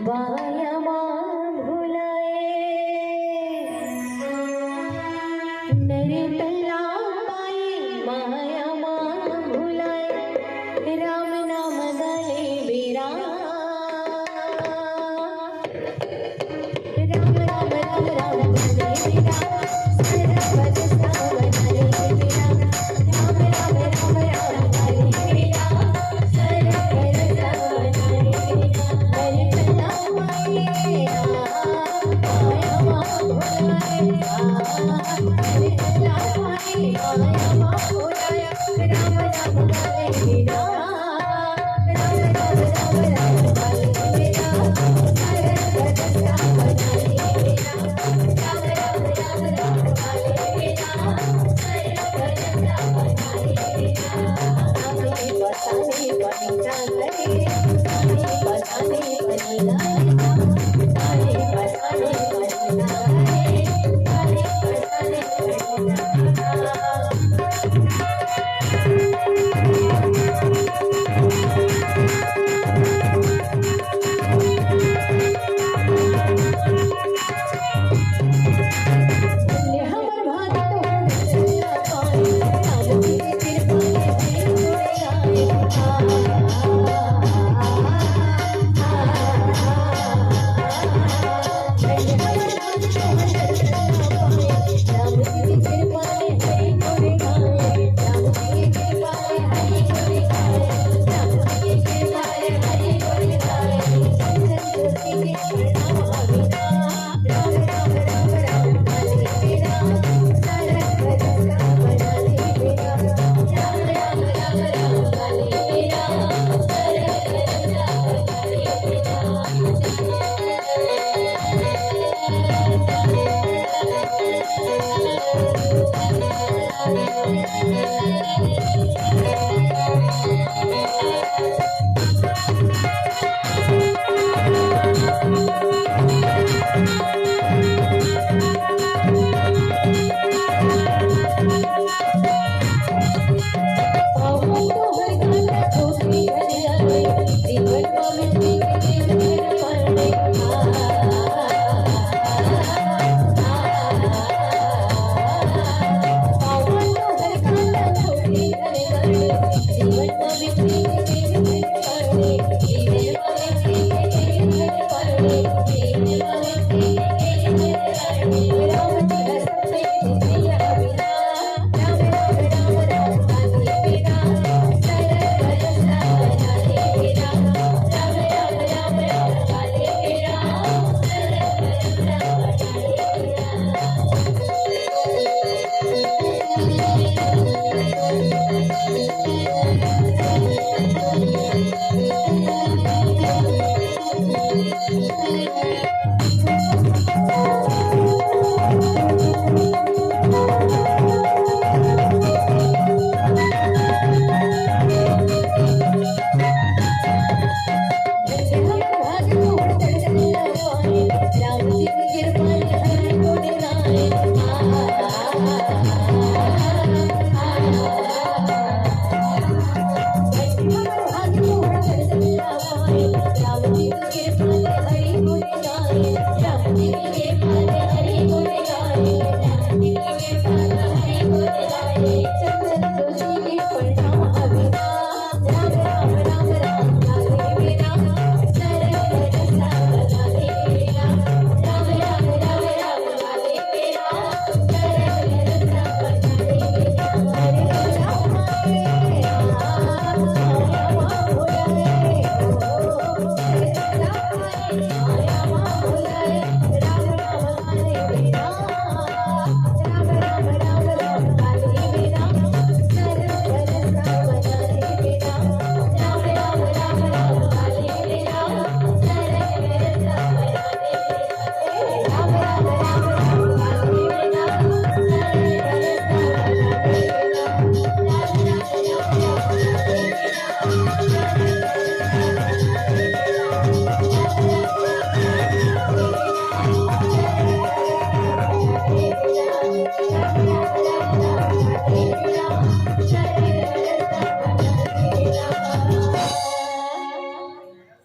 माया भुलाए नरतला पाए माया भुलाए राम नाम गले बिरा राम राम राम राम गले बिरा सरपद सब गले बिरा राम राम राम राम गले बिरा सरपद सब गले बिरा नरतला पाए माया भुलाए नरतला पाए माया भुलाए राम राम गले बिरा राम राम राम राम गले बिरा सरपद सब गले बिरा राम राम राम राम गले बिरा सरपद सब गले बिरा हमें बताने बनी जाने हमें बताने बनी जाने